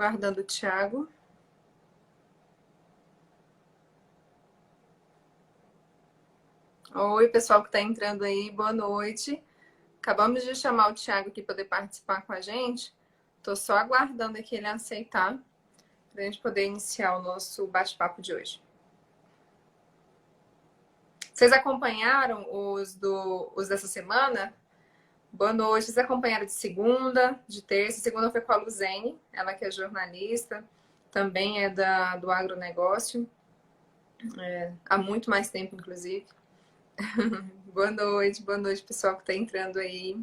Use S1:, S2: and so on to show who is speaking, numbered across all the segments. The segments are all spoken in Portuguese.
S1: Guardando o Thiago. Oi, pessoal que está entrando aí, boa noite. Acabamos de chamar o Thiago aqui para poder participar com a gente. Estou só aguardando aqui ele aceitar para a gente poder iniciar o nosso bate-papo de hoje. Vocês acompanharam os dessa semana? Boa noite. Vocês acompanharam de segunda, de terça. Segunda foi com a Luzene, ela que é jornalista, também é do agronegócio, há muito mais tempo, inclusive. Boa noite, pessoal que está entrando aí.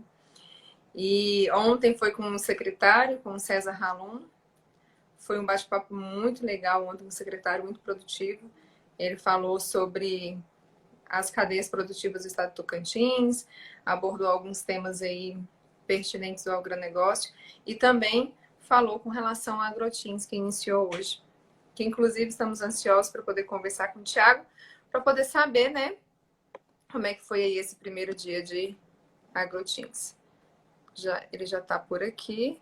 S1: E ontem foi com o secretário, com o César Halum. Foi um bate-papo muito legal ontem com o secretário, muito produtivo. Ele falou sobre as cadeias produtivas do estado do Tocantins, abordou alguns temas aí pertinentes ao agronegócio e também falou com relação ao Agrotins, que iniciou hoje. Que inclusive estamos ansiosos para poder conversar com o Thiago, para poder saber, né, como é que foi aí esse primeiro dia de Agrotins. Ele já está por aqui.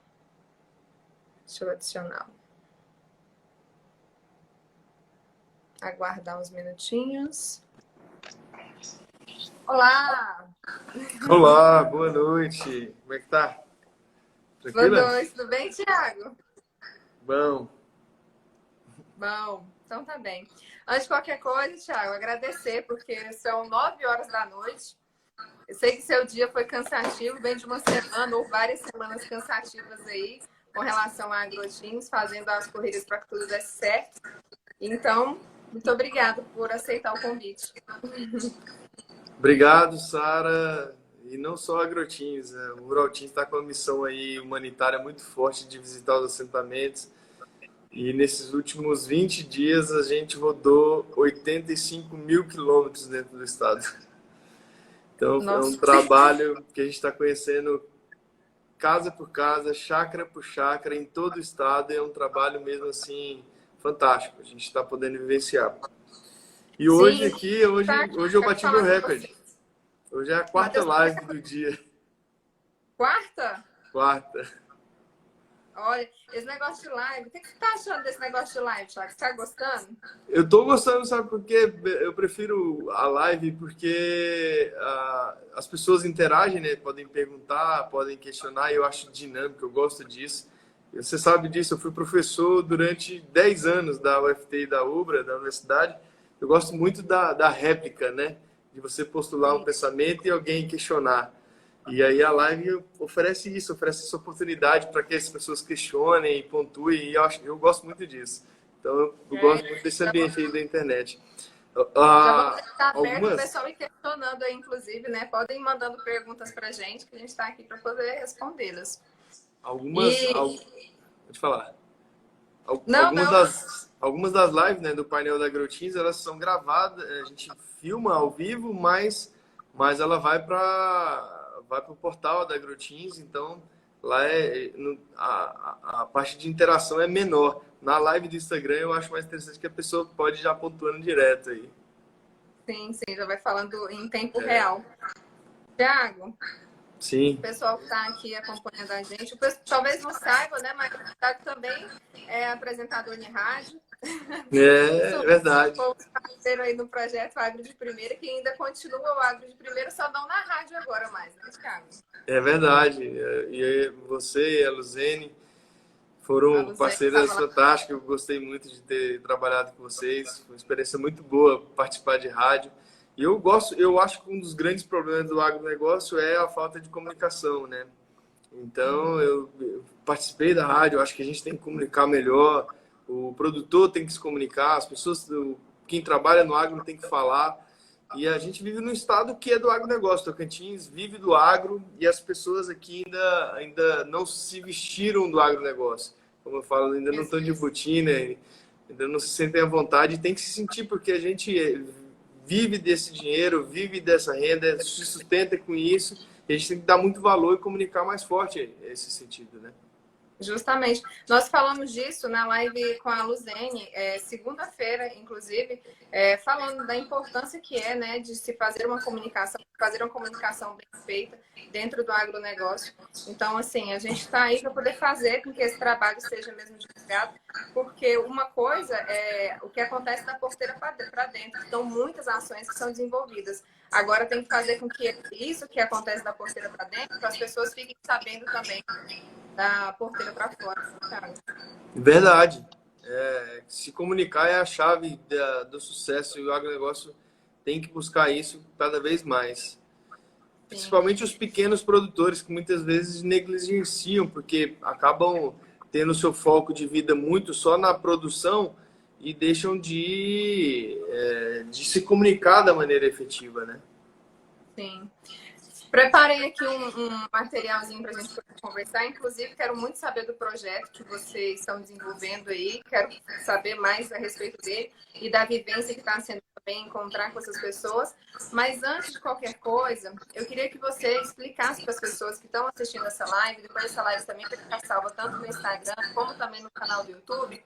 S1: Deixa eu adicioná-lo. Aguardar uns minutinhos. Olá!
S2: Olá, boa noite. Como é que tá? Tranquila?
S1: Boa noite, tudo bem, Thiago?
S2: Bom.
S1: Bom, então tá bem. Antes de qualquer coisa, Thiago, agradecer, porque são 9 horas da noite. Eu sei que seu dia foi cansativo, vem de uma semana ou várias semanas cansativas aí, com relação a Agrotins, fazendo as corridas para que tudo desse certo. Então, muito obrigada por aceitar o convite.
S2: Obrigado, Sara. E não só a Agrotins, né? O Ruraltins está com uma missão aí humanitária muito forte de visitar os assentamentos. E nesses últimos 20 dias a gente rodou 85 mil quilômetros dentro do estado. Então,
S1: Nossa.
S2: é um trabalho que a gente está conhecendo casa por casa, chácara por chácara, em todo o estado. E é um trabalho mesmo assim fantástico. A gente está podendo vivenciar. E hoje hoje eu bati meu recorde. Hoje é a quarta live do dia.
S1: Quarta?
S2: Quarta.
S1: Olha, esse negócio de live, o que você tá achando desse negócio de live, Thiago? Você tá gostando?
S2: Eu tô gostando, sabe por quê? Eu prefiro a live porque as pessoas interagem, né? Podem perguntar, podem questionar, e eu acho dinâmico, eu gosto disso. Você sabe disso, eu fui professor durante 10 anos da UFT e da UBRA, da universidade. Eu gosto muito da réplica, né? De você postular um pensamento e alguém questionar. E aí a live oferece isso, oferece essa oportunidade para que as pessoas questionem e pontuem, e eu gosto muito disso. Então eu gosto muito desse ambiente aí da internet.
S1: Já vamos estar aberto, o pessoal ir questionando aí, inclusive, né? Podem ir mandando perguntas para a gente, que a gente está aqui para poder respondê-las.
S2: Pode falar. Algumas das lives, né, do painel da Agrotins, elas são gravadas, a gente filma ao vivo, mas ela vai para o portal da Agrotins, então lá a parte de interação é menor. Na live do Instagram eu acho mais interessante que a pessoa pode já pontuando direto aí.
S1: Sim, já vai falando em tempo real. Thiago,
S2: sim.
S1: O pessoal que está aqui acompanhando a gente, o pessoal talvez não saiba, né? Mas o Thiago também é apresentador de rádio.
S2: É verdade.
S1: Fomos parceiro aí no projeto Agro de Primeira, que ainda continua o Agro de Primeira, só não na rádio agora mais, né, Thiago?
S2: É verdade. E você e a Luzene foram parceiras fantásticas. Eu gostei muito de ter trabalhado com vocês. Foi uma experiência muito boa participar de rádio. E eu acho que um dos grandes problemas do agronegócio é a falta de comunicação, né? Então, eu participei da rádio, eu acho que a gente tem que comunicar melhor, o produtor tem que se comunicar, as pessoas, quem trabalha no agro tem que falar. E a gente vive num estado que é do agronegócio. Tocantins vive do agro e as pessoas aqui ainda não se vestiram do agronegócio. Como eu falo, ainda não estão de botina, ainda não se sentem à vontade. E tem que se sentir, porque a gente vive desse dinheiro, vive dessa renda, se sustenta com isso. E a gente tem que dar muito valor e comunicar mais forte esse sentido, né?
S1: Justamente. Nós falamos disso na live com a Luzene, segunda-feira, inclusive, falando da importância que é, né, de se fazer uma comunicação bem feita dentro do agronegócio. Então, assim, a gente está aí para poder fazer com que esse trabalho seja mesmo divulgado, porque uma coisa é o que acontece da porteira para dentro. Então, muitas ações que são desenvolvidas. Agora tem que fazer com que isso que acontece da porteira para dentro, as pessoas fiquem sabendo também da porteira para fora, cara.
S2: Verdade. Se comunicar é a chave do sucesso, e o agronegócio tem que buscar isso cada vez mais. Sim. Principalmente os pequenos produtores, que muitas vezes negligenciam, porque acabam tendo seu foco de vida muito só na produção e deixam de se comunicar da maneira efetiva, né?
S1: Sim. Preparei aqui um materialzinho para a gente poder conversar. Inclusive, quero muito saber do projeto que vocês estão desenvolvendo aí. Quero saber mais a respeito dele e da vivência que está sendo também encontrar com essas pessoas. Mas antes de qualquer coisa, eu queria que você explicasse para as pessoas que estão assistindo essa live, depois essa live também vai ficar salva tanto no Instagram como também no canal do YouTube,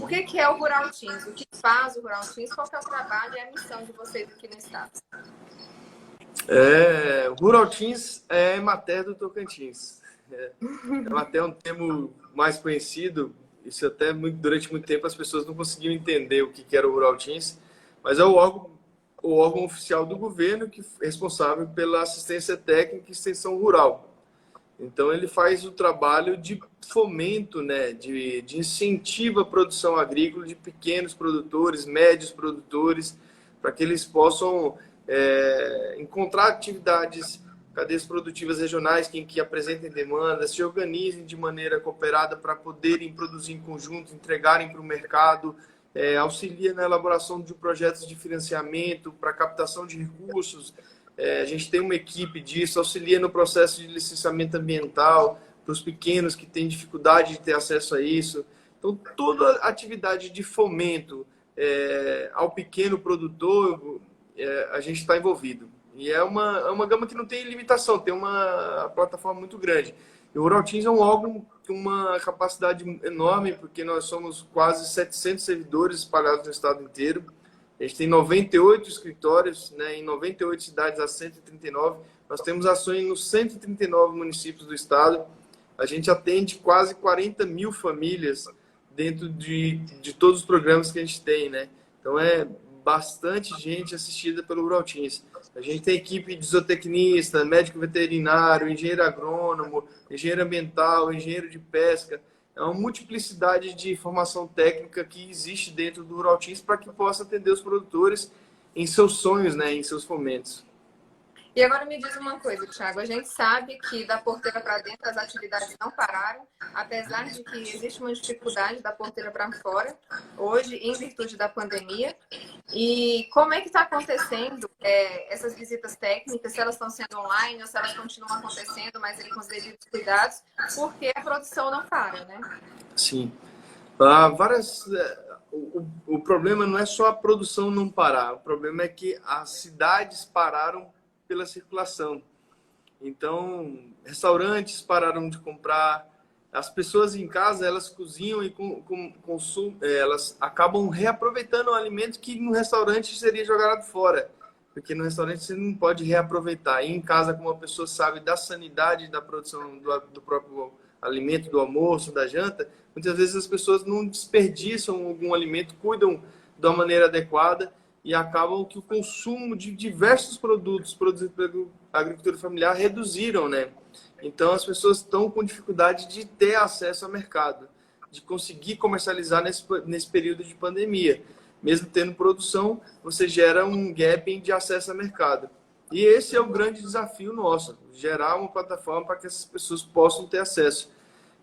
S1: o que é o Rural Teams, o que faz o Rural Teams, qual que é o trabalho e a missão de vocês aqui no estado.
S2: O Rural Teams é Emater do Tocantins. Emater é um termo mais conhecido. Isso até durante muito tempo as pessoas não conseguiam entender o que era o Rural Teams, mas é o órgão oficial do governo que é responsável pela assistência técnica e extensão rural. Então ele faz o trabalho de fomento, né, de incentivo à produção agrícola de pequenos produtores, médios produtores, para que eles possam encontrar atividades, cadeias produtivas regionais que apresentem demandas, se organizem de maneira cooperada para poderem produzir em conjunto, entregarem para o mercado, auxilia na elaboração de projetos de financiamento para captação de recursos. A gente tem uma equipe disso, auxilia no processo de licenciamento ambiental para os pequenos que têm dificuldade de ter acesso a isso. Então, toda atividade de fomento ao pequeno produtor, a gente está envolvido. E é uma gama que não tem limitação, tem uma plataforma muito grande. E o Rural Teams é um órgão com uma capacidade enorme, porque nós somos quase 700 servidores espalhados no estado inteiro. A gente tem 98 escritórios, né, em 98 cidades a 139. Nós temos ações nos 139 municípios do estado. A gente atende quase 40 mil famílias dentro de todos os programas que a gente tem, né? Então, bastante gente assistida pelo Rural Teams. A gente tem equipe de zootecnista, médico veterinário, engenheiro agrônomo, engenheiro ambiental, engenheiro de pesca. É uma multiplicidade de formação técnica que existe dentro do Rural Teams para que possa atender os produtores em seus sonhos, né, em seus fomentos.
S1: E agora me diz uma coisa, Thiago. A gente sabe que da porteira para dentro as atividades não pararam, apesar de que existe uma dificuldade da porteira para fora, hoje, em virtude da pandemia. E como é que está acontecendo essas visitas técnicas, se elas estão sendo online ou se elas continuam acontecendo, mas com os devidos cuidados, porque a produção não para, né?
S2: Sim. O problema não é só a produção não parar, o problema é que as cidades pararam pela circulação. Então, restaurantes pararam de comprar, as pessoas em casa, elas cozinham e elas acabam reaproveitando o alimento que no restaurante seria jogado fora, porque no restaurante você não pode reaproveitar. E em casa, como a pessoa sabe da sanidade da produção do próprio alimento, do almoço, da janta, muitas vezes as pessoas não desperdiçam algum alimento, cuidam da maneira adequada, e acabam que o consumo de diversos produtos produzidos pela agricultura familiar reduziram, né? Então, as pessoas estão com dificuldade de ter acesso ao mercado, de conseguir comercializar nesse período de pandemia. Mesmo tendo produção, você gera um gap de acesso ao mercado. E esse é o grande desafio nosso, gerar uma plataforma para que essas pessoas possam ter acesso.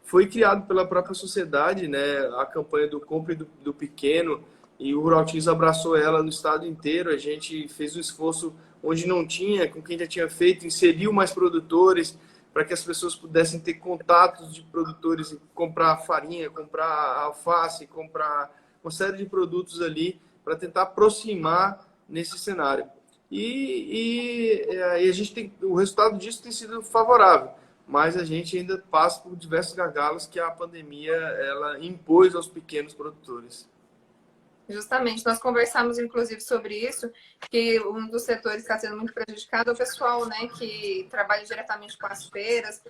S2: Foi criado pela própria sociedade, né, a campanha do Compre do Pequeno, e o Rural Teams abraçou ela no estado inteiro. A gente fez um esforço onde não tinha, com quem já tinha feito, inseriu mais produtores para que as pessoas pudessem ter contatos de produtores e comprar farinha, comprar alface, comprar uma série de produtos ali para tentar aproximar nesse cenário. E a gente o resultado disso tem sido favorável. mas a gente ainda passa por diversos gargalos que a pandemia ela impôs aos pequenos produtores.
S1: Justamente, nós conversamos inclusive sobre isso, que um dos setores que está sendo muito prejudicado é o pessoal, né, que trabalha diretamente com as feiras,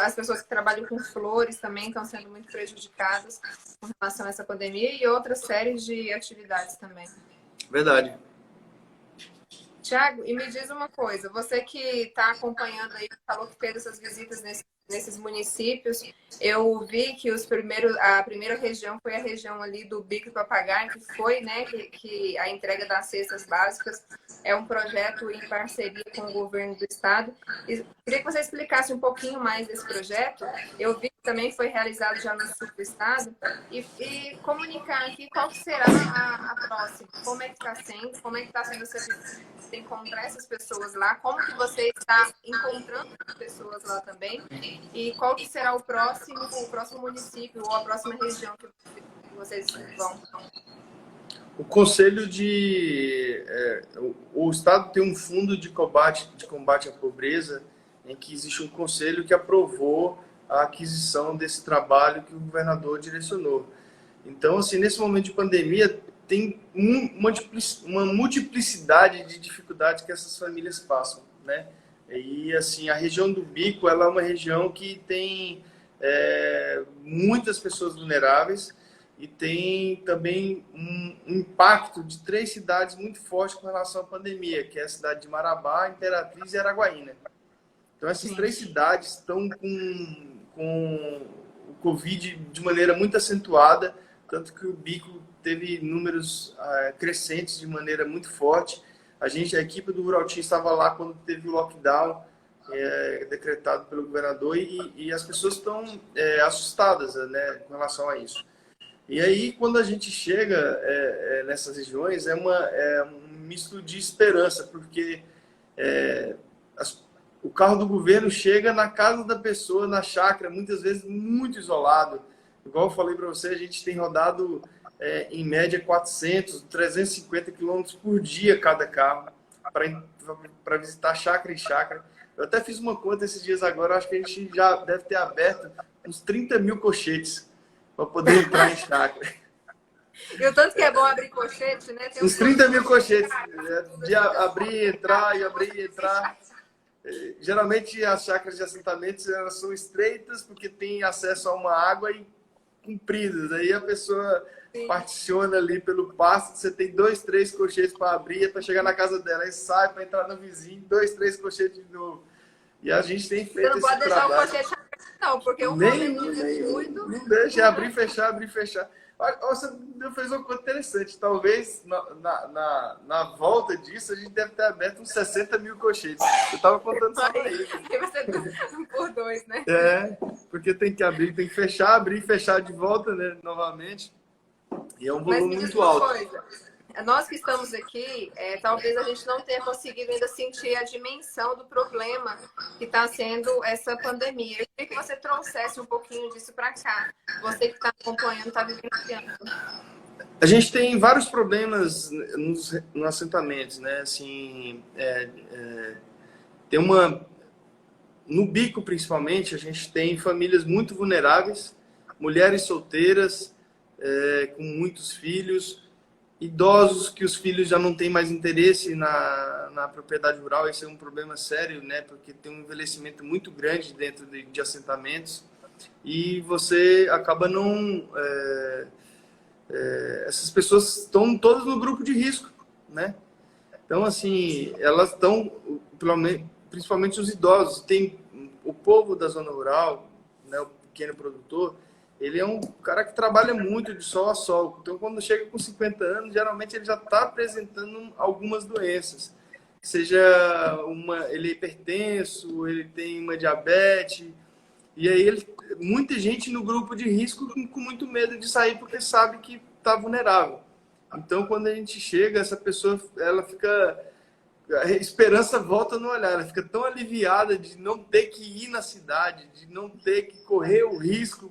S1: as pessoas que trabalham com flores também estão sendo muito prejudicadas com relação a essa pandemia e outras séries de atividades também.
S2: Verdade.
S1: Tiago, e me diz uma coisa, você que está acompanhando aí, falou que fez essas visitas nesses municípios, eu vi que a primeira região foi a região ali do Bico do Papagaio, que foi, né, que a entrega das cestas básicas é um projeto em parceria com o governo do estado. E queria que você explicasse um pouquinho mais desse projeto. Eu vi que também foi realizado já no sul do estado e comunicar aqui qual que será a próxima, como é que está sendo, como é que está sendo essa visita, encontrar essas pessoas lá, como que você está encontrando as pessoas lá também e qual que será o próximo município ou a próxima região que vocês vão.
S2: O Conselho o Estado tem um fundo de combate à pobreza, em que existe um conselho que aprovou a aquisição desse trabalho que o governador direcionou. Então, assim, nesse momento de pandemia, tem uma multiplicidade de dificuldades que essas famílias passam, né? E, assim, a região do Bico, ela é uma região que tem muitas pessoas vulneráveis e tem também um impacto de 3 cidades muito forte com relação à pandemia, que é a cidade de Marabá, Imperatriz e Araguaína. Então, essas 3 cidades estão com o Covid de maneira muito acentuada, tanto que o Bico teve números crescentes de maneira muito forte. A equipe do Rural Team estava lá quando teve o lockdown decretado pelo governador e as pessoas estão assustadas, né, com relação a isso. E aí, quando a gente chega nessas regiões, é um misto de esperança, porque o carro do governo chega na casa da pessoa, na chácara, muitas vezes muito isolado. Igual eu falei para você, a gente tem rodado em média 400, 350 quilômetros por dia cada carro para visitar chácara em chácara. Eu até fiz uma conta esses dias agora, acho que a gente já deve ter aberto uns 30 mil colchetes para poder entrar em chácara.
S1: E o tanto que é bom abrir colchete, né?
S2: Uns 30 mil colchetes, de abrir, entrar e abrir e entrar. Geralmente as chácaras de assentamentos elas são estreitas porque tem acesso a uma água e compridas. Aí a pessoa particiona ali pelo pasto, você tem 2, 3 colchetes para abrir para chegar na casa dela, aí sai para entrar no vizinho, 2, 3 colchetes de novo. E a gente tem feito esse trabalho. Você não pode deixar o colchete aberto, não, porque o muito... Não deixa, abrir, fechar. Você fez uma coisa interessante. Talvez na volta disso a gente deve ter aberto uns 60 mil colchetes. Eu estava contando só para isso.
S1: Aí você por 2, né?
S2: Porque tem que abrir, tem que fechar, abrir e fechar de volta, né, novamente. E é um volume muito alto.
S1: Nós que estamos aqui, talvez a gente não tenha conseguido ainda sentir a dimensão do problema que está sendo essa pandemia. Eu queria que você trouxesse um pouquinho disso para cá. Você que está acompanhando, está vivenciando.
S2: A gente tem vários problemas nos assentamentos, né? Assim, tem no Bico, principalmente, a gente tem famílias muito vulneráveis, mulheres solteiras, com muitos filhos, idosos que os filhos já não têm mais interesse na propriedade rural. Esse é um problema sério, né? Porque tem um envelhecimento muito grande dentro de assentamentos e você acaba não... essas pessoas estão todas no grupo de risco, né? Então, assim, elas estão, principalmente os idosos. Tem o povo da zona rural, né, o pequeno produtor, ele é um cara que trabalha muito de sol a sol. Então, quando chega com 50 anos, geralmente ele já está apresentando algumas doenças. Seja ele é hipertenso, ele tem uma diabetes. E aí, muita gente no grupo de risco com muito medo de sair porque sabe que está vulnerável. Então, quando a gente chega, essa pessoa, ela fica... A esperança volta no olhar. Ela fica tão aliviada de não ter que ir na cidade, de não ter que correr o risco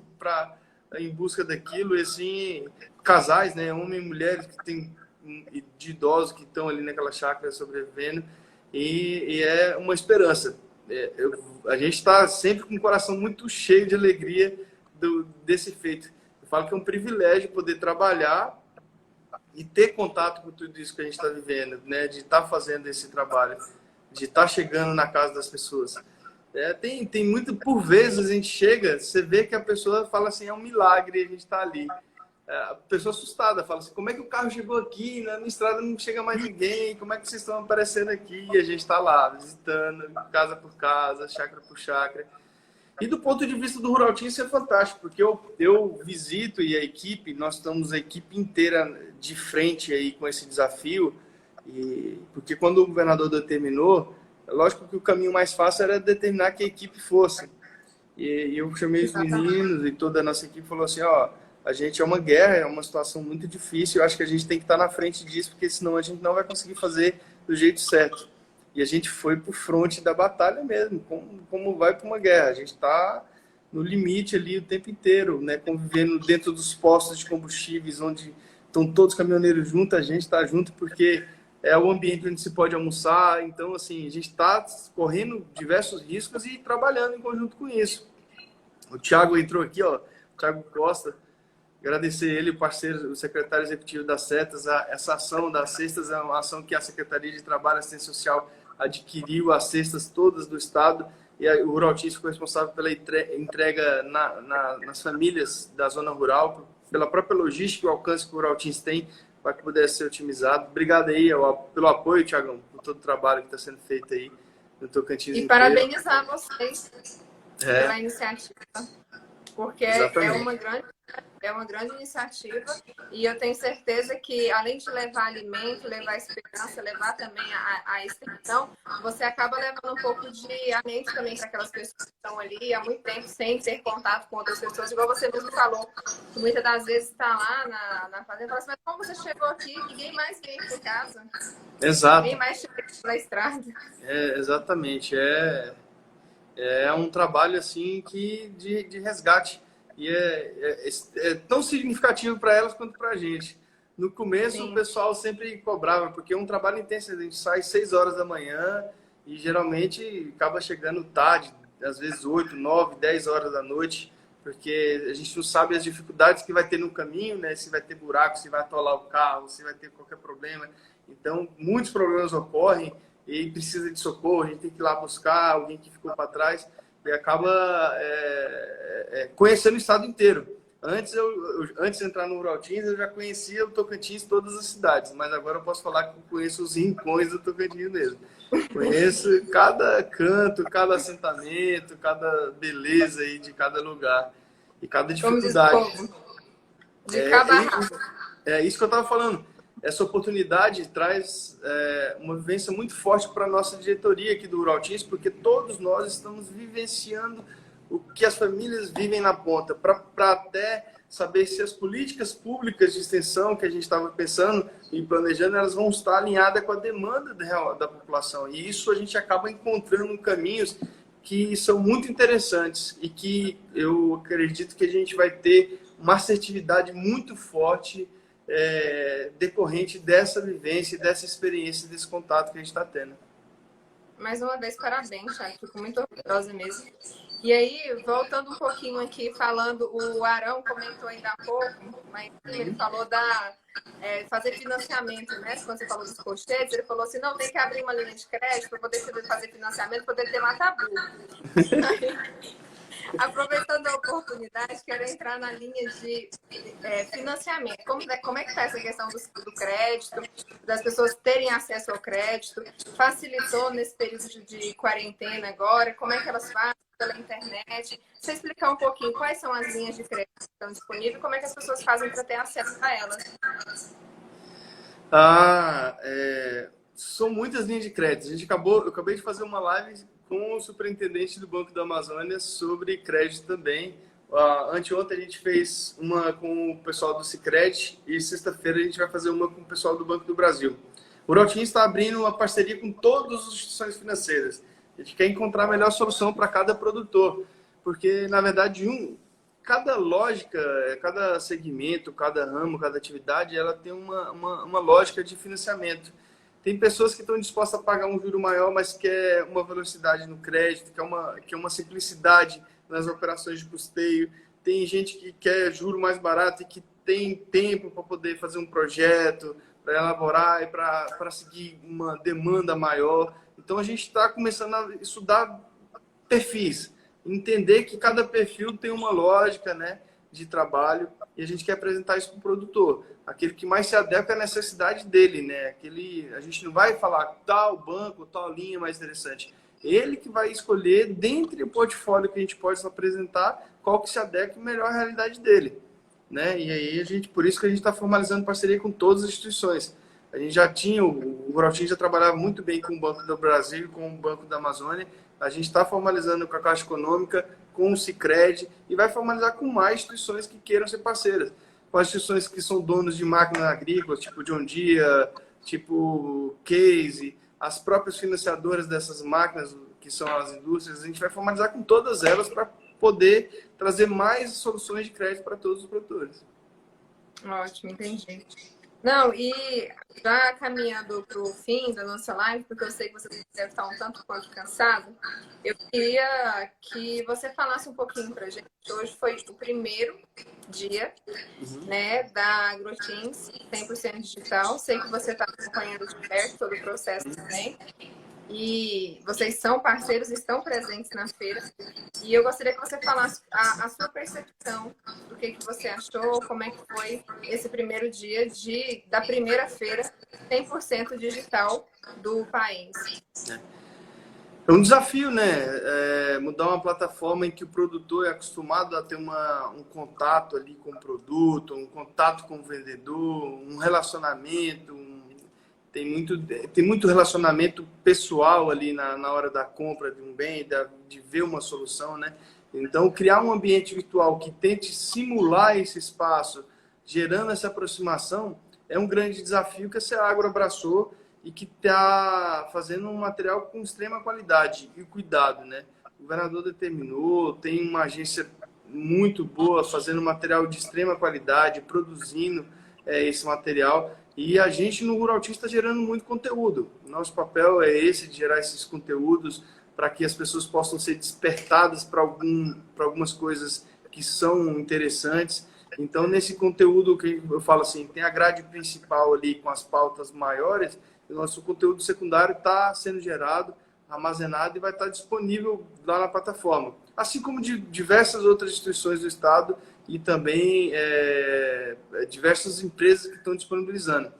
S2: em busca daquilo. E assim, casais, né, homens e mulheres que tem de idosos que estão ali naquela chácara sobrevivendo, e é uma esperança. a gente está sempre com o coração muito cheio de alegria desse feito. Eu falo que é um privilégio poder trabalhar e ter contato com tudo isso que a gente está vivendo, né? De estar fazendo esse trabalho, de estar chegando na casa das pessoas. Tem muito, por vezes a gente chega, você vê que a pessoa fala assim, é um milagre a gente estar ali. A pessoa assustada fala assim, como é que o carro chegou aqui? Na minha estrada não chega mais ninguém, como é que vocês estão aparecendo aqui? E a gente está lá, visitando, casa por casa, chácara por chácara. E do ponto de vista do Rural Team, isso é fantástico, porque eu visito e a equipe, nós estamos a equipe inteira de frente aí com esse desafio, porque quando o governador determinou, é lógico que o caminho mais fácil era determinar que a equipe fosse. E eu chamei os meninos e toda a nossa equipe falou assim, ó, a gente é uma guerra, é uma situação muito difícil, eu acho que a gente tem que estar na frente disso, porque senão a gente não vai conseguir fazer do jeito certo. E a gente foi para o fronte da batalha mesmo, como vai para uma guerra. A gente está no limite ali o tempo inteiro, né? Convivendo dentro dos postos de combustíveis, onde estão todos os caminhoneiros juntos, a gente está junto porque é o ambiente onde se pode almoçar. Então, assim, a gente está correndo diversos riscos e trabalhando em conjunto com isso. O Thiago entrou aqui, ó, o Thiago Costa. Agradecer ele, o parceiro, o secretário executivo das Setas. Essa ação das cestas é uma ação que a Secretaria de Trabalho e Assistência Social adquiriu as cestas todas do Estado e o Rural Team ficou responsável pela entrega nas famílias da zona rural, pela própria logística e o alcance que o Rural Team tem para que pudesse ser otimizado. Obrigado aí pelo apoio, Thiagão, por todo o trabalho que está sendo feito aí no Tocantins
S1: E
S2: inteiro.
S1: parabenizar vocês pela iniciativa, porque é uma grande iniciativa e eu tenho certeza que, além de levar alimento, levar esperança, levar também a extensão, você acaba levando um pouco de alimento também para aquelas pessoas que estão ali há muito tempo sem ter contato com outras pessoas, igual você mesmo falou, que muitas das vezes está lá na fazenda e fala assim, mas como você chegou aqui? Ninguém mais veio para casa.
S2: Exato.
S1: Ninguém mais chegou na estrada.
S2: Exatamente. É um trabalho assim de resgate. E é tão significativo para elas quanto para a gente. No começo, sim, o pessoal sempre cobrava, porque é um trabalho intenso. A gente sai 6 horas da manhã e geralmente acaba chegando tarde, às vezes 8, 9, 10 horas da noite, porque a gente não sabe as dificuldades que vai ter no caminho, né? Se vai ter buraco, se vai atolar o carro, se vai ter qualquer problema. Então, muitos problemas ocorrem e precisa de socorro, a gente tem que ir lá buscar alguém que ficou para trás. E acaba conhecendo o estado inteiro. Antes de entrar no Rural Teams, eu já conhecia o Tocantins, todas as cidades, mas agora eu posso falar que eu conheço os rincões do Tocantins mesmo. Conheço cada canto, cada assentamento, cada beleza aí de cada lugar e cada dificuldade.
S1: De cada
S2: É isso que eu estava falando. Essa oportunidade traz uma vivência muito forte para a nossa diretoria aqui do Rural Teams, porque todos nós estamos vivenciando o que as famílias vivem na ponta, para até saber se as políticas públicas de extensão que a gente estava pensando e planejando, elas vão estar alinhadas com a demanda da população. E isso a gente acaba encontrando caminhos que são muito interessantes e que eu acredito que a gente vai ter uma assertividade muito forte decorrente dessa vivência, dessa experiência, desse contato que a gente está tendo.
S1: Mais uma vez, parabéns, Thiago. Fico muito orgulhosa mesmo. E aí, voltando um pouquinho aqui, falando, o Arão comentou ainda há pouco, mas ele falou fazer financiamento, né? Quando você falou dos colchetes, ele falou assim, não, tem que abrir uma linha de crédito para poder fazer financiamento, poder ter mata-burro. Aproveitando a oportunidade, quero entrar na linha de financiamento. Como é que está essa questão do crédito, das pessoas terem acesso ao crédito? Facilitou nesse período de quarentena agora? Como é que elas fazem pela internet? Você explicar um pouquinho quais são as linhas de crédito que estão disponíveis e como é que as pessoas fazem para ter acesso a elas?
S2: São muitas linhas de crédito. Eu acabei de fazer uma live com o superintendente do Banco da Amazônia sobre crédito também. Anteontem a gente fez uma com o pessoal do Sicredi e sexta-feira a gente vai fazer uma com o pessoal do Banco do Brasil. O Rural Team está abrindo uma parceria com todas as instituições financeiras. A gente quer encontrar a melhor solução para cada produtor, porque, na verdade, cada lógica, cada segmento, cada ramo, cada atividade, ela tem uma lógica de financiamento. Tem pessoas que estão dispostas a pagar um juro maior, mas quer uma velocidade no crédito, quer uma simplicidade nas operações de custeio. Tem gente que quer juro mais barato e que tem tempo para poder fazer um projeto, para elaborar e para seguir uma demanda maior. Então, a gente está começando a estudar perfis, entender que cada perfil tem uma lógica, né, de trabalho, e a gente quer apresentar isso para o produtor, aquele que mais se adequa à necessidade dele, né? A gente não vai falar tal banco, tal linha mais interessante. Ele que vai escolher, dentre o portfólio que a gente pode apresentar, qual que se adequa melhor à realidade dele, né? E aí, por isso que a gente está formalizando parceria com todas as instituições. A gente já tinha, o Rural Team já trabalhava muito bem com o Banco do Brasil, com o Banco da Amazônia. A gente está formalizando com a Caixa Econômica, com o Sicredi, e vai formalizar com mais instituições que queiram ser parceiras. Com as instituições que são donos de máquinas agrícolas, tipo John Deere, tipo Case, as próprias financiadoras dessas máquinas, que são as indústrias. A gente vai formalizar com todas elas para poder trazer mais soluções de crédito para todos os produtores.
S1: Ótimo, entendi. Não, e já caminhando para o fim da nossa live, porque eu sei que você deve estar um tanto quanto cansado, eu queria que você falasse um pouquinho para a gente. Hoje foi o primeiro dia, né, da AgroTeams 100% digital. Sei que você está acompanhando de perto todo o processo também. E vocês são parceiros, estão presentes na feira. E eu gostaria que você falasse a sua percepção do que você achou, como é que foi esse primeiro dia da primeira feira 100% digital do país.
S2: É um desafio, né? Mudar uma plataforma em que o produtor é acostumado a ter um contato ali com o produto, um contato com o vendedor, um relacionamento, tem muito relacionamento pessoal ali na hora da compra de um bem, de ver uma solução, né? Então, criar um ambiente virtual que tente simular esse espaço, gerando essa aproximação, é um grande desafio que a Seagro abraçou e que está fazendo um material com extrema qualidade e cuidado, né? O governador determinou, tem uma agência muito boa fazendo material de extrema qualidade, produzindo esse material. E a gente no Rural Team está gerando muito conteúdo. Nosso papel é esse, de gerar esses conteúdos para que as pessoas possam ser despertadas para algumas coisas que são interessantes. Então, nesse conteúdo que eu falo assim, tem a grade principal ali com as pautas maiores, o nosso conteúdo secundário está sendo gerado, armazenado e vai estar disponível lá na plataforma. Assim como de diversas outras instituições do Estado e também diversas empresas que estão disponibilizando.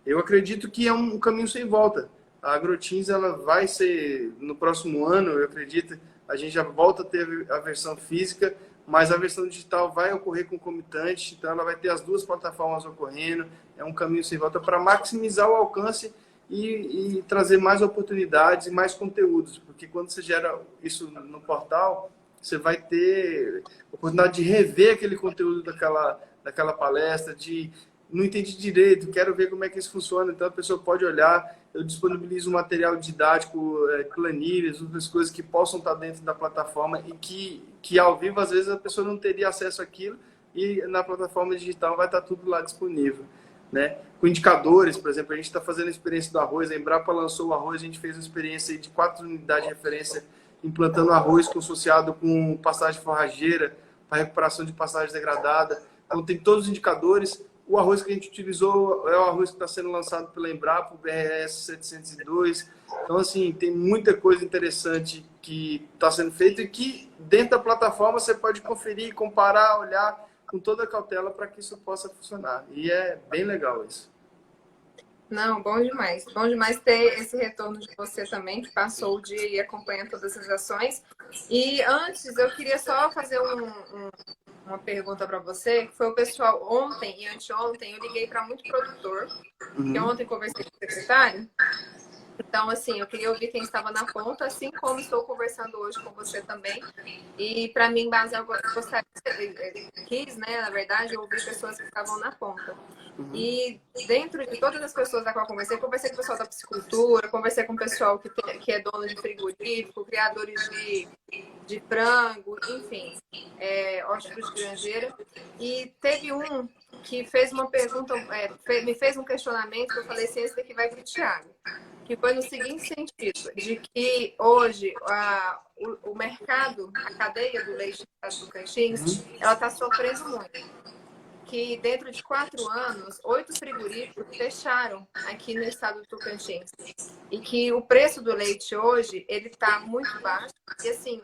S2: Eu acredito que é um caminho sem volta. A AgroTeams, ela vai ser, no próximo ano, eu acredito, a gente já volta a ter a versão física, mas a versão digital vai ocorrer concomitante, então ela vai ter as duas plataformas ocorrendo, é um caminho sem volta para maximizar o alcance e trazer mais oportunidades e mais conteúdos, porque quando você gera isso no portal, você vai ter a oportunidade de rever aquele conteúdo daquela palestra, não entendi direito, quero ver como é que isso funciona, então a pessoa pode olhar, eu disponibilizo um material didático, planilhas, outras coisas que possam estar dentro da plataforma e que ao vivo, às vezes, a pessoa não teria acesso àquilo e na plataforma digital vai estar tudo lá disponível, né? Com indicadores, por exemplo, a gente está fazendo a experiência do arroz, a Embrapa lançou o arroz, a gente fez uma experiência de 4 unidades de referência implantando arroz associado com pastagem forrageira para recuperação de pastagem degradada. Então, tem todos os indicadores. O arroz que a gente utilizou é o arroz que está sendo lançado pela Embrapa, o BRS 702. Então, assim, tem muita coisa interessante que está sendo feita e que dentro da plataforma você pode conferir, comparar, olhar com toda a cautela para que isso possa funcionar. E é bem legal isso.
S1: Não, bom demais. Bom demais ter esse retorno de você também, que passou o dia e acompanha todas as ações. E antes, eu queria só fazer uma pergunta para você, que foi o pessoal ontem e anteontem, eu liguei para muito produtor, que ontem conversei com o secretário. Então, assim, eu queria ouvir quem estava na ponta, assim como estou conversando hoje com você também. E para mim, eu gostaria, quis, né, na verdade, ouvir pessoas que estavam na ponta. E dentro de todas as pessoas da qual eu conversei com o pessoal da piscicultura, conversei com o pessoal que é dono de frigorífico, criadores de frango, enfim, hóspedes de granjeira. E teve um que fez uma pergunta, me fez um questionamento que eu falei assim, esse daqui vai para o Thiago. Que foi no seguinte sentido, de que hoje o mercado, a cadeia do leite do Tocantins, ela está sofrendo muito. Que dentro de 4 anos, 8 frigoríficos fecharam aqui no estado do Tocantins. E que o preço do leite hoje, ele está muito baixo. E assim,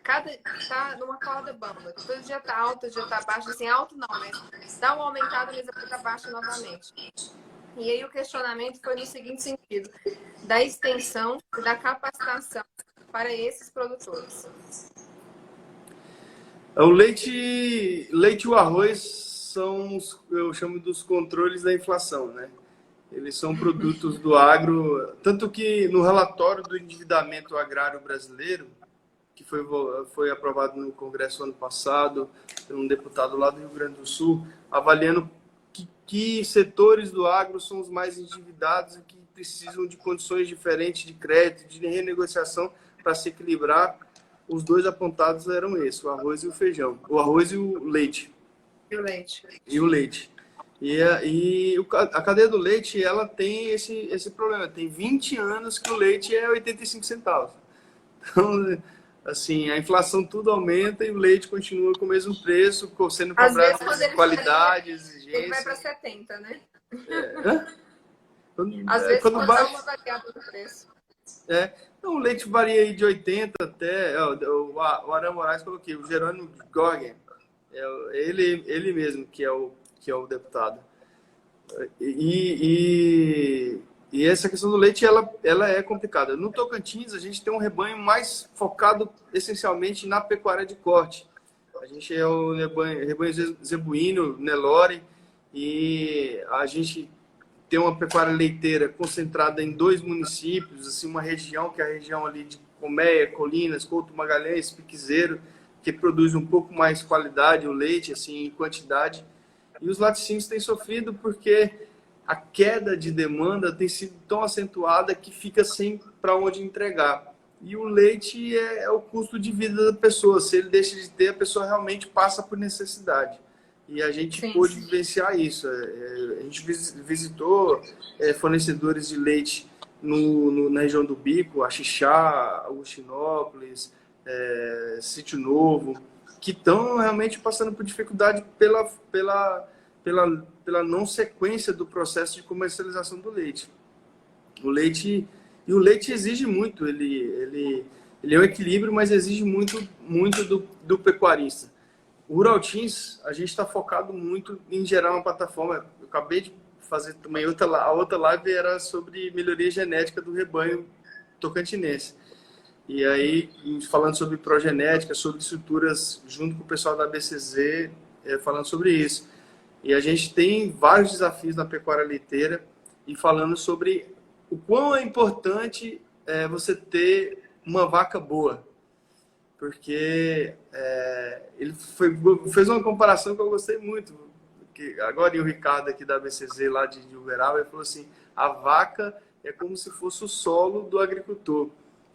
S1: tá numa corda bamba. Todo dia tá alto, todo dia tá baixo. Assim, alto não, mas dá uma aumentada, mas depois tá baixo novamente. E aí o questionamento foi no seguinte sentido, da extensão e da capacitação para esses produtores.
S2: O leite e o arroz são, eu chamo dos controles da inflação, né? Eles são produtos do agro, tanto que no relatório do endividamento agrário brasileiro, que foi aprovado no Congresso ano passado, por um deputado lá do Rio Grande do Sul, avaliando que setores do agro são os mais endividados e que precisam de condições diferentes de crédito, de renegociação para se equilibrar. Os dois apontados eram esses, o arroz e o feijão. O arroz e o leite.
S1: E o leite.
S2: E o leite. A cadeia do leite, ela tem esse problema. Tem 20 anos que o leite é 85 centavos. Então, assim, a inflação tudo aumenta e o leite continua com o mesmo preço, sendo cobrado qualidade, exigência.
S1: Ele vai para 70, né?
S2: Às vezes quando
S1: dá uma variada no preço.
S2: Então, o leite varia aí de 80 até... O Aram Moraes coloquei, o Jerônimo Gorgen, ele mesmo que é o deputado. E essa questão do leite, ela é complicada. No Tocantins, a gente tem um rebanho mais focado essencialmente na pecuária de corte. A gente é o rebanho zebuíno, Nelore, e a gente tem uma pecuária leiteira concentrada em 2 municípios, assim, uma região que é a região ali de Colmeia, Colinas, Couto Magalhães, Piquezeiro, que produz um pouco mais qualidade o leite, assim, em quantidade. E os laticínios têm sofrido porque a queda de demanda tem sido tão acentuada que fica sem para onde entregar. E o leite é o custo de vida da pessoa. Se ele deixa de ter, a pessoa realmente passa por necessidade. E a gente pôde vivenciar isso. A gente visitou fornecedores de leite na região do Bico, Axixá, Agostinópolis, Sítio Novo, que estão realmente passando por dificuldade pela não sequência do processo de comercialização do leite. O leite exige muito, ele é um equilíbrio, mas exige muito do pecuarista. O Rural Teams, a gente está focado muito em gerar uma plataforma. Eu acabei de fazer também a outra live, era sobre melhoria genética do rebanho tocantinense. E aí, falando sobre progenética, sobre estruturas, junto com o pessoal da BCZ, falando sobre isso. E a gente tem vários desafios na pecuária leiteira e falando sobre o quão é importante você ter uma vaca boa. Porque ele fez uma comparação que eu gostei muito. Que agora o Ricardo aqui da BCZ, lá de Uberaba, ele falou assim, a vaca é como se fosse o solo do agricultor.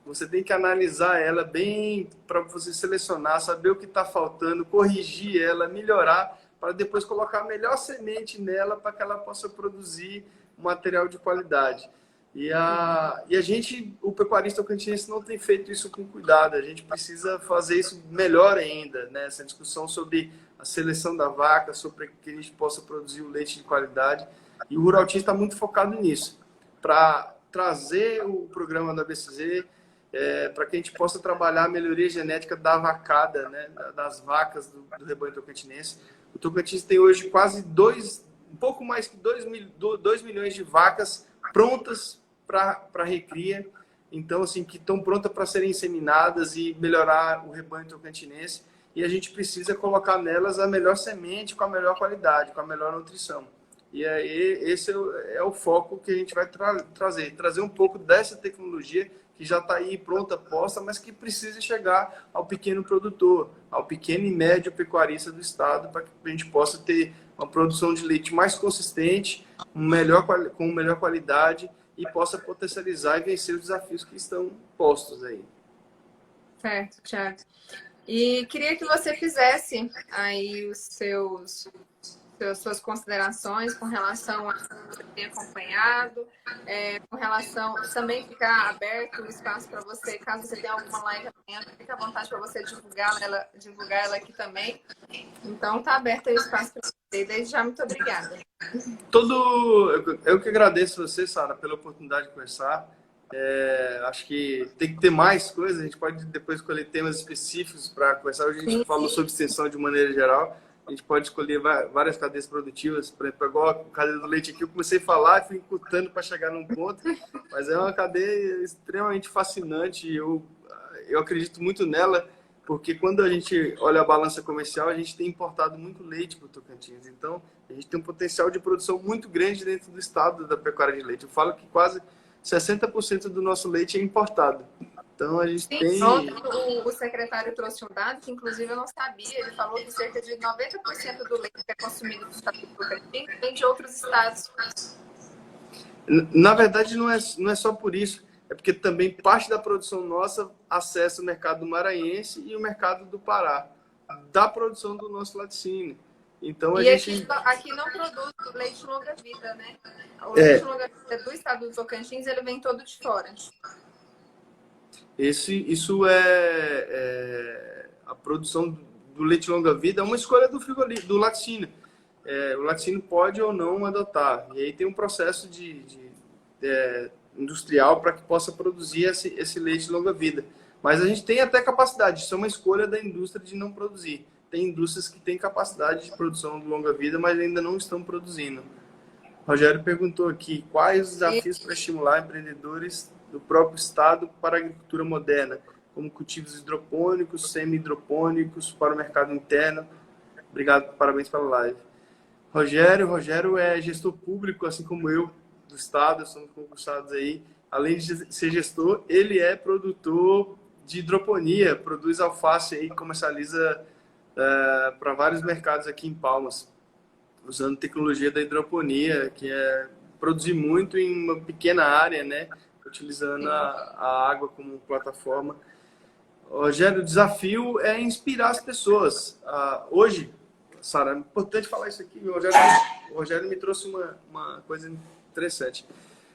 S2: Você tem que analisar ela bem para você selecionar, saber o que está faltando, corrigir ela, melhorar, para depois colocar a melhor semente nela para que ela possa produzir um material de qualidade. E a gente, o pecuarista tocantinense, não tem feito isso com cuidado. A gente precisa fazer isso melhor ainda, né? Essa discussão sobre a seleção da vaca, sobre que a gente possa produzir o leite de qualidade. E o Rural Teams está muito focado nisso, para trazer o programa da BCZ, para que a gente possa trabalhar a melhoria genética da vacada, né? Das vacas do rebanho tocantinense. O Tocantins tem hoje quase um pouco mais que 2 milhões de vacas prontas para recria, então assim, que estão prontas para serem inseminadas e melhorar o rebanho tocantinense, e a gente precisa colocar nelas a melhor semente, com a melhor qualidade, com a melhor nutrição. E aí esse é o foco que a gente vai trazer um pouco dessa tecnologia que já está aí pronta, posta, mas que precisa chegar ao pequeno produtor, ao pequeno e médio pecuarista do estado, para que a gente possa ter uma produção de leite mais consistente, com melhor qualidade, e possa potencializar e vencer os desafios que estão postos aí.
S1: Certo, Thiago. E queria que você fizesse aí os seus suas considerações com relação a que você tem acompanhado, com relação também ficar aberto o espaço para você, caso você tenha alguma live amanhã, fica à vontade para você divulgar ela aqui também. Então, tá aberto aí o espaço para você. Desde já, muito obrigada.
S2: Eu que agradeço você, Sara, pela oportunidade de conversar. Acho que tem que ter mais coisas, a gente pode depois escolher temas específicos para conversar. Hoje a gente falou sobre extensão de maneira geral, a gente pode escolher várias cadeias produtivas, por exemplo, igual a cadeia do leite aqui, eu comecei a falar e fui encurtando para chegar num ponto, mas é uma cadeia extremamente fascinante e eu acredito muito nela, porque quando a gente olha a balança comercial, a gente tem importado muito leite para o Tocantins, então a gente tem um potencial de produção muito grande dentro do estado da pecuária de leite. Eu falo que quase 60% do nosso leite é importado. Então, a gente tem...
S1: Ontem o secretário trouxe um dado que, inclusive, eu não sabia. Ele falou que cerca de 90% do leite que é consumido no estado do Tocantins vem de outros estados.
S2: Na verdade, não é só por isso. É porque também parte da produção nossa acessa o mercado maranhense e o mercado do Pará, da produção do nosso laticínio. Então,
S1: aqui não produz leite longa-vida, né? O leite longa-vida do estado do Tocantins, ele vem todo de fora.
S2: Isso é a produção do leite longa-vida, é uma escolha do laticínio. O laticínio pode ou não adotar. E aí tem um processo industrial para que possa produzir esse leite longa-vida. Mas a gente tem até capacidade, isso é uma escolha da indústria de não produzir. Tem indústrias que têm capacidade de produção de longa-vida, mas ainda não estão produzindo. O Rogério perguntou aqui, quais os desafios para estimular empreendedores do próprio estado para a agricultura moderna, como cultivos hidropônicos, semi-hidropônicos para o mercado interno. Obrigado, parabéns pela live. Rogério é gestor público, assim como eu, do estado, somos concursados aí. Além de ser gestor, ele é produtor de hidroponia, produz alface aí, comercializa para vários mercados aqui em Palmas, usando tecnologia da hidroponia, que é produzir muito em uma pequena área, né? Utilizando a água como plataforma. Rogério, o desafio é inspirar as pessoas. Hoje, Sara, é importante falar isso aqui. O Rogério me trouxe uma coisa interessante.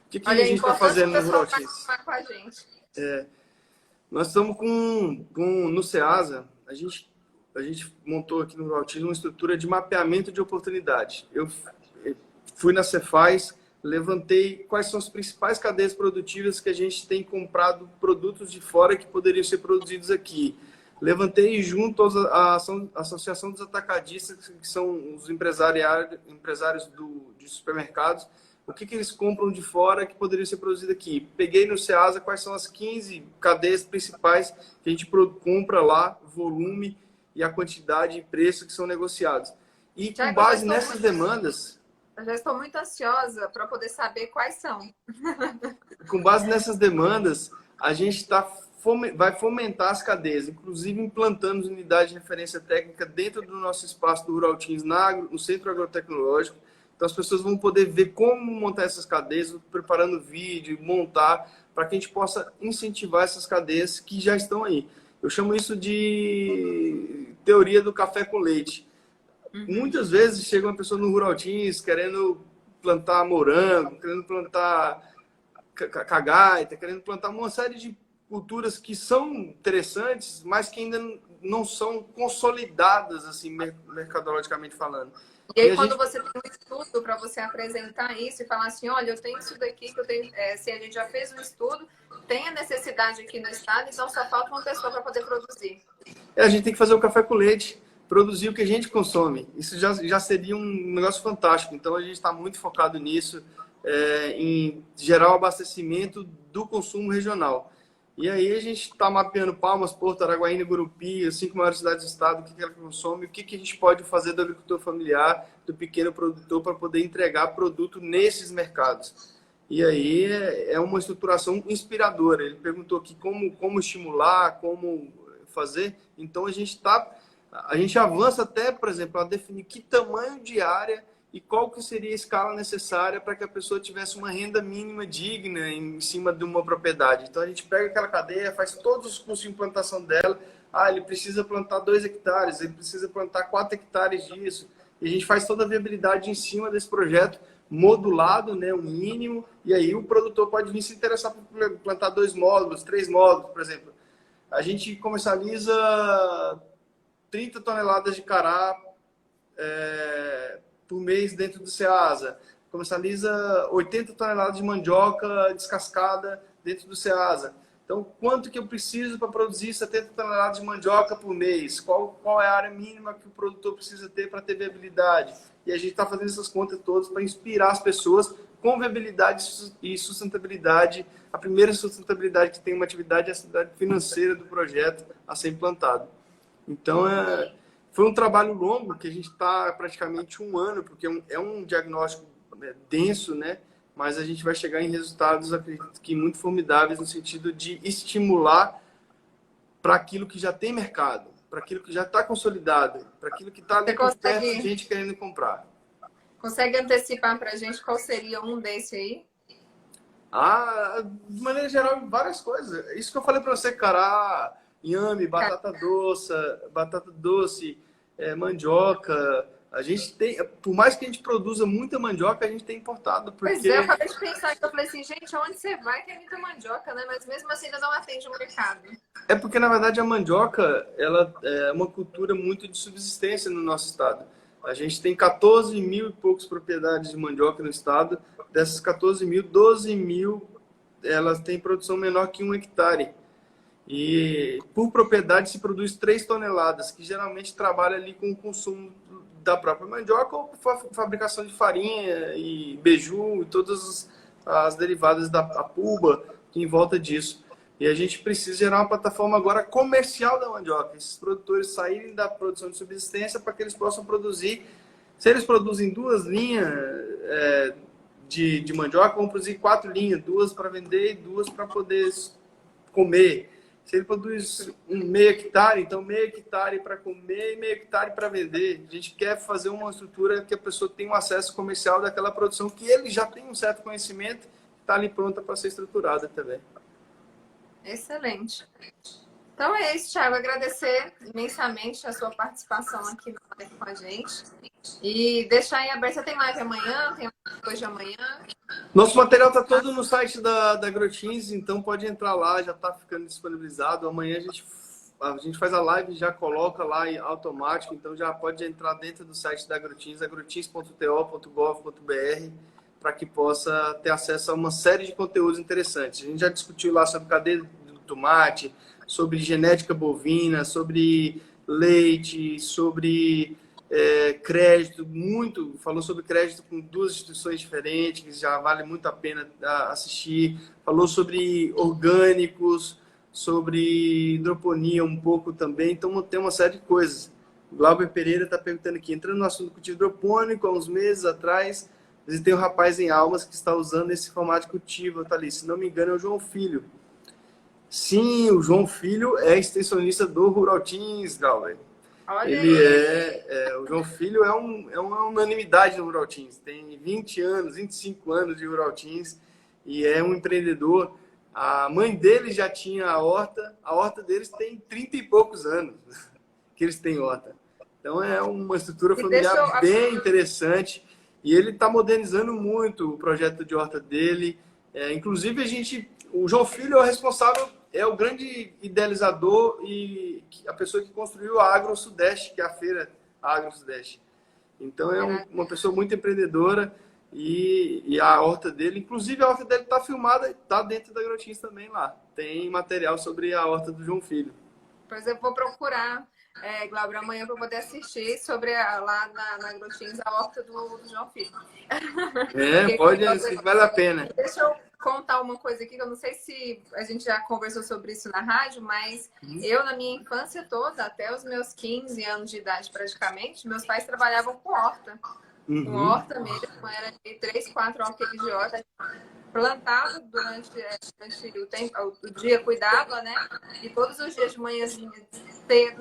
S2: O que a gente está fazendo no Rural Teams? Nós estamos no Ceasa, a gente montou aqui no Rural Teams uma estrutura de mapeamento de oportunidade. Eu fui na Cefaz, levantei quais são as principais cadeias produtivas que a gente tem comprado produtos de fora que poderiam ser produzidos aqui. Levantei junto à Associação dos Atacadistas, que são os empresários de supermercados, o que eles compram de fora que poderia ser produzido aqui. Peguei no Ceasa quais são as 15 cadeias principais que a gente compra lá, volume e a quantidade e preço que são negociados. E com base nessas demandas...
S1: Eu já estou muito ansiosa para poder saber quais são.
S2: Com base nessas demandas, a gente vai fomentar as cadeias, inclusive implantando unidades de referência técnica dentro do nosso espaço do Rural Teams, no Centro Agrotecnológico. Então, as pessoas vão poder ver como montar essas cadeias, preparando vídeo, montar, para que a gente possa incentivar essas cadeias que já estão aí. Eu chamo isso de teoria do café com leite. Muitas vezes chega uma pessoa no Rural Teams querendo plantar morango, querendo plantar cagaita, querendo plantar uma série de culturas que são interessantes, mas que ainda não são consolidadas, assim, mercadologicamente falando.
S1: E aí, quando você tem um estudo para você apresentar isso e falar assim, olha, eu tenho isso daqui, que eu tenho, se a gente já fez um estudo, tem a necessidade aqui no estado, então só falta uma pessoa para poder produzir.
S2: A gente tem que fazer o café com leite, produzir o que a gente consome. Isso já seria um negócio fantástico. Então, a gente está muito focado nisso, em gerar o abastecimento do consumo regional. E aí a gente está mapeando Palmas, Porto, Araguaína, Gurupi, as 5 maiores cidades do estado, o que ela consome, o que a gente pode fazer do agricultor familiar, do pequeno produtor, para poder entregar produto nesses mercados. E aí é uma estruturação inspiradora. Ele perguntou aqui como estimular, como fazer. Então a gente avança até, por exemplo, a definir que tamanho de área e qual que seria a escala necessária para que a pessoa tivesse uma renda mínima digna em cima de uma propriedade. Então, a gente pega aquela cadeia, faz todos os custos de implantação dela. Ele precisa plantar 2 hectares, ele precisa plantar 4 hectares disso. e a gente faz toda a viabilidade em cima desse projeto, modulado, né, o mínimo, e aí o produtor pode vir se interessar por plantar 2 módulos, 3 módulos, por exemplo. A gente comercializa 30 toneladas de cará por mês dentro do Ceasa. Comercializa 80 toneladas de mandioca descascada dentro do Ceasa. Então, quanto que eu preciso para produzir 70 toneladas de mandioca por mês? Qual é a área mínima que o produtor precisa ter para ter viabilidade? E a gente está fazendo essas contas todas para inspirar as pessoas com viabilidade e sustentabilidade. A primeira sustentabilidade que tem uma atividade é a sustentabilidade financeira do projeto a ser implantado. Então, foi um trabalho longo, que a gente está praticamente 1 ano, porque é um diagnóstico denso, né? Mas a gente vai chegar em resultados, acredito que muito formidáveis, no sentido de estimular para aquilo que já tem mercado, para aquilo que já está consolidado, para aquilo que está ali por perto de gente querendo comprar.
S1: Consegue antecipar para a gente qual seria um desse aí?
S2: De maneira geral, várias coisas. Isso que eu falei para você, cará, inhame, batata doce, mandioca. A gente tem, por mais que a gente produza muita mandioca, a gente tem importado. Porque...
S1: Pois é, eu acabei de pensar que eu falei assim, gente, onde você vai tem muita mandioca, né? Mas mesmo assim ainda não atende o mercado.
S2: É porque, na verdade, a mandioca, ela é uma cultura muito de subsistência no nosso estado. A gente tem 14 mil e poucos propriedades de mandioca no estado. Dessas 14 mil, 12 mil, elas têm produção menor que 1 hectare. E por propriedade se produz 3 toneladas, que geralmente trabalha ali com o consumo da própria mandioca ou fabricação de farinha e beiju e todas as derivadas da puba que em volta disso. E a gente precisa gerar uma plataforma agora comercial da mandioca. Esses produtores saírem da produção de subsistência para que eles possam produzir. Se eles produzem 2 linhas de mandioca, vão produzir 4 linhas, 2 para vender e 2 para poder comer. Se ele produz meio hectare, então meio hectare para comer e meio hectare para vender. A gente quer fazer uma estrutura que a pessoa tenha um acesso comercial daquela produção que ele já tem um certo conhecimento, está ali pronta para ser estruturada também.
S1: Excelente. Então é isso, Thiago. Agradecer imensamente a sua participação aqui com a gente. E deixar em aberto. Você tem live amanhã? Tem depois de amanhã?
S2: Nosso material está todo no site da Agrotins, então pode entrar lá, já está ficando disponibilizado. Amanhã a gente faz a live e já coloca lá em automático, então já pode entrar dentro do site da Agrotins, agrotins.to.gov.br, para que possa ter acesso a uma série de conteúdos interessantes. A gente já discutiu lá sobre cadeia do tomate, sobre genética bovina, sobre leite, sobre crédito, falou sobre crédito com 2 instituições diferentes, que já vale muito a pena assistir, falou sobre orgânicos, sobre hidroponia um pouco também, então tem uma série de coisas. O Glauber Pereira está perguntando aqui, entrando no assunto do cultivo hidropônico, há uns meses atrás, visitei um rapaz em Almas que está usando esse formato de cultivo, tá ali, se não me engano é o João Filho. Sim, o João Filho é extensionista do Rural Teams, Glauber. Ele o João Filho é uma unanimidade no Rural Teams. Tem 20 anos, 25 anos de Rural Teams e é um empreendedor. A mãe dele já tinha a horta deles tem 30 e poucos anos que eles têm horta. Então é uma estrutura familiar bem interessante e ele está modernizando muito o projeto de horta dele. Inclusive o João Filho é o responsável, é o grande idealizador e a pessoa que construiu a Agro Sudeste, que é a feira Agro Sudeste. Então é uma pessoa muito empreendedora e a horta dele, inclusive a horta dele está filmada, está dentro da Agrotins também lá. Tem material sobre a horta do João Filho.
S1: Pois eu vou procurar, Glauber, amanhã para poder assistir sobre lá na Agrotins a horta do João Filho.
S2: Pode assistir, vale a pena.
S1: Deixa eu contar uma coisa aqui, que eu não sei se a gente já conversou sobre isso na rádio, mas eu, na minha infância toda, até os meus 15 anos de idade praticamente, meus pais trabalhavam com horta. Com horta mesmo, era 3, 4 alqueires de horta. Plantava durante o dia, cuidava, né? E todos os dias de manhãzinha,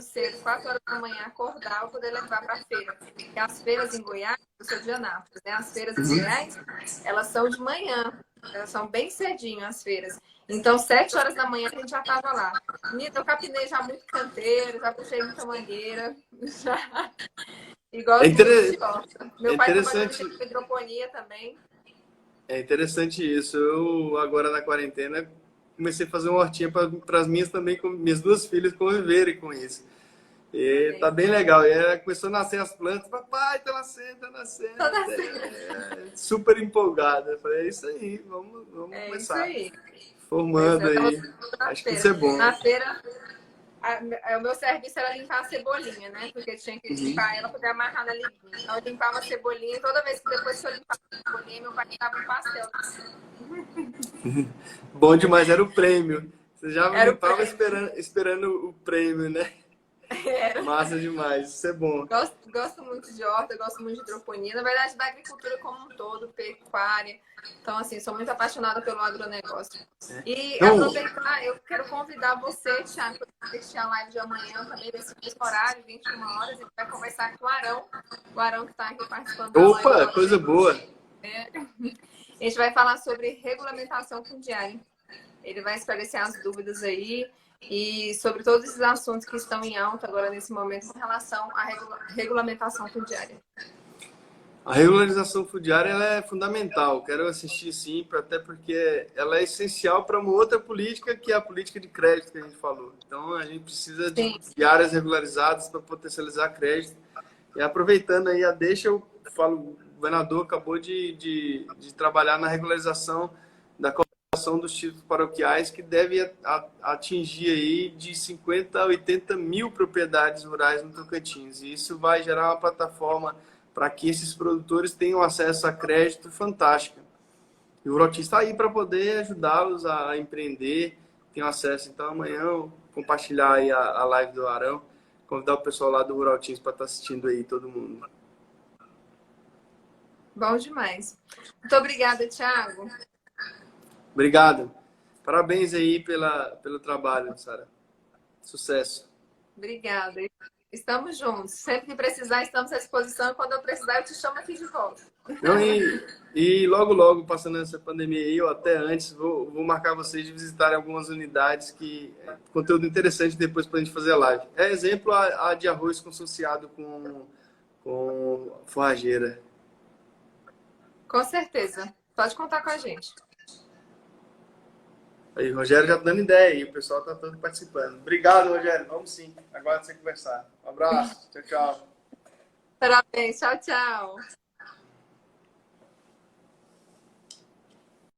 S1: cedo, 4 horas da manhã, acordava para poder levar para a feira. Porque as feiras em Goiás, eu sou de Anápolis, né? As feiras em Goiás, elas são de manhã. Elas são bem cedinho as feiras. Então, 7 horas da manhã a gente já estava lá. Menina, eu capinei já muito canteiro, já puxei muita mangueira. E
S2: É,
S1: gosto muito de horta.
S2: é
S1: Meu pai trabalhou
S2: interessante.
S1: em hidroponia também.
S2: É interessante isso. Eu, agora na quarentena, comecei a fazer uma hortinha para as minhas também, com minhas duas filhas conviverem com isso. E
S1: Olha
S2: tá
S1: aí.
S2: bem legal. E aí começou a nascer as plantas. Papai, tá nascendo, tá nascendo.
S1: Toda semana.
S2: Super empolgada. Eu falei, é isso aí, vamos
S1: É isso
S2: começar.
S1: aí. Pois
S2: Formando
S1: é, eu tava
S2: aí.
S1: na
S2: Acho que isso
S1: feira.
S2: é bom.
S1: Na feira, o meu serviço era limpar a cebolinha, né? Porque tinha que
S2: Uhum.
S1: limpar ela para poder amarrar na liguinha. Então eu limpava a cebolinha e toda vez que depois que eu limpava a cebolinha, meu pai me dava um pastel.
S2: Bom demais, era o prêmio. Você já
S1: Era o
S2: limpava
S1: prêmio.
S2: esperando o prêmio, né?
S1: Era.
S2: Massa demais, isso é bom.
S1: Gosto muito de horta, gosto muito de hidroponia. Na verdade, da agricultura como um todo, pecuária. Então, assim, sou muito apaixonada pelo agronegócio. E
S2: Não,
S1: aproveitar, eu quero convidar você, Thiago, para assistir a live de amanhã também, nesse mesmo horário, 21 horas. A gente vai conversar com o Arão que está aqui participando da live
S2: opa,
S1: hoje.
S2: coisa boa.
S1: A gente vai falar sobre regulamentação fundiária. Ele vai esclarecer as dúvidas aí e sobre todos esses assuntos que estão em alta agora nesse momento com relação à regulamentação fundiária.
S2: A regularização fundiária ela é fundamental. Quero assistir sim, até porque ela é essencial para uma outra política, que é a política de crédito que a gente falou. Então, a gente precisa
S1: Sim.
S2: de áreas regularizadas para potencializar crédito. E aproveitando aí a deixa, eu falo, o governador acabou de trabalhar na regularização da colocação dos títulos paroquiais, que deve atingir aí de 50 a 80 mil propriedades rurais no Tocantins. E isso vai gerar uma plataforma para que esses produtores tenham acesso a crédito fantástico. E o Rotins está aí para poder ajudá-los a empreender, tem acesso. Então, amanhã eu compartilhar aí a live do Arão, convidar o pessoal lá do Rural Teams para estar assistindo aí, todo mundo.
S1: Bom demais. Muito obrigada, Thiago.
S2: Obrigado. Parabéns aí pelo trabalho, Sara. Sucesso.
S1: Obrigada. Estamos juntos. Sempre que precisar, estamos à disposição. Quando eu precisar, eu te chamo aqui de volta.
S2: Não, e logo, passando essa pandemia aí, ou até antes, vou marcar vocês de visitarem algumas unidades que conteúdo interessante depois para a gente fazer a live. É exemplo a de arroz consociado com forrageira.
S1: Com certeza. Pode contar com a gente.
S2: Aí, Rogério já dando ideia aí, o pessoal está todo participando. Obrigado, Rogério. Vamos sim. Agora você conversar. Um abraço. Tchau, tchau.
S1: Parabéns. Tchau, tchau.